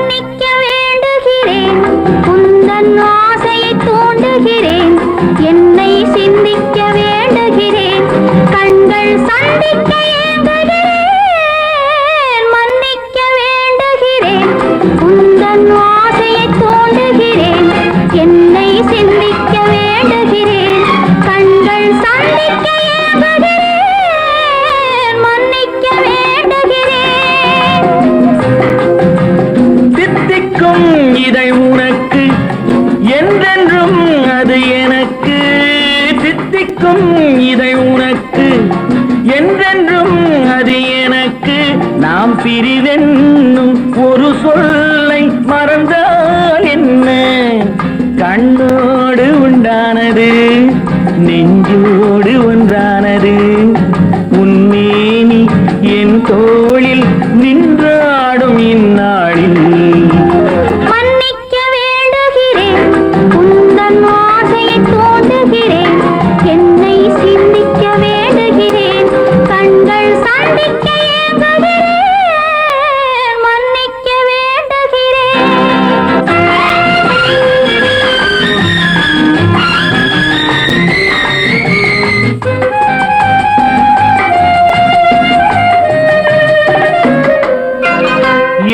மன்னிக்க வேண்டுகிறேன், உந்தன் ஆசையை தூண்டுகிறேன், என்னை சிந்திக்க வேண்டுகிறேன், கண்கள் சந்திக்க ஏங்குகிறேன். மன்னிக்க வேண்டுகிறேன், உந்தன் ஆசையை தூண்டுகிறேன், என்னை சிந்திக்க வேண்டுகிறேன், கண்கள் சந்திக்க ஏங்குகிறேன். மன்னிக்க வேண்டுகிறேன். தித்திக்கும் இதை உனக்கு என்றென்றும் அது எனக்கு. தித்திக்கும் இதை உனக்கு என்றென்றும் அது எனக்கு. நாம் பிரிவென்னும் ஒரு சொல்லை மறந்தால் என்ன? கண்ணோடு உண்டானது நெஞ்சோடு ஒன்றானது. உன்மேனி என் தோளில் நின்றாடும் இந்நாளில். மன்னிக்க வேண்டுகிறேன், உந்தன் ஆசையை தூண்டுகிறேன், என்னை சிந்திக்க வேண்டுகிறேன், கண்கள் சந்திக்க ஏங்குகிறேன். மன்னிக்க வேண்டுகிறேன்.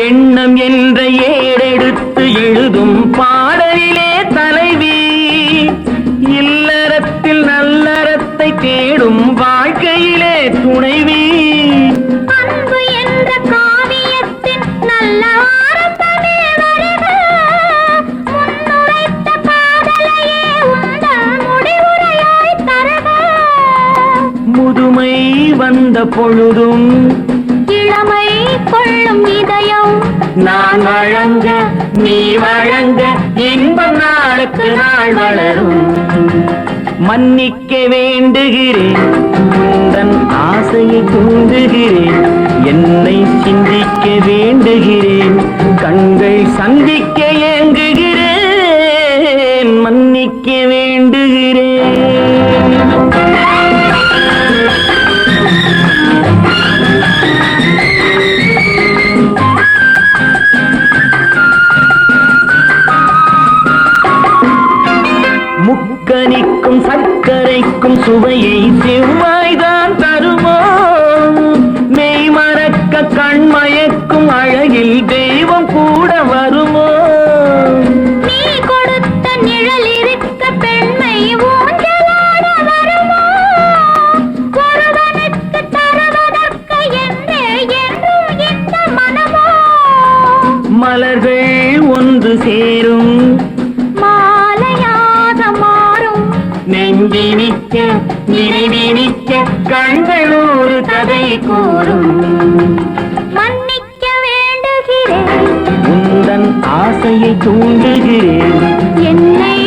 எண்ணம் என்ற ஏடெடுத்து எழுதும் பாடலிலே தலைவி, இல்லறத்தில் நல்லறத்தை தேடும் வாழ்க்கையிலே துணைவி. அன்பு என்ற காவியத்தின் நல்ல ஆரம்பமே வருக, முன்னுரைத்த காதலையே உந்தன் முடிவுரையாய் தருக. முதுமை வந்த பொழுதும் இளமை கொள்ளும் இதயம் நான் வழங்க நீ வழங்க இன்பம் நாளுக்கு நாள் வளரும். மன்னிக்க வேண்டுகிறேன், உந்தன் ஆசையை தூண்டுகிறேன், என்னை சிந்திக்க வேண்டுகிறேன், கண்கள் சந்திக்க ஏங்குகிறேன். மன்னிக்க வேண்டுகிறேன். முக்கனிக்கும் சர்க்கரைக்கும் சுவையை செவ்வாய்தான் தருமோ? மெய் மறக்க கண்மயக்கும் அழகில் தெய்வம் கூட வருமோ? நீ கொடுத்த நிழல் இருக்க பெண்மை ஊஞ்சலாட வருமோ? ஒருவனுக்கு தருவதற்கு என்றே என்றும் இந்த மனமோ? மலர்கள் ஒன்று சேரும் மாலையாக மாறும், நெஞ்சினிக்க நினைவினிக்க கண்கள் ஒரு கதை கூறும். மன்னிக்க வேண்டுகிறேன், உந்தன் ஆசையை தூண்டுகிறேன், என்னை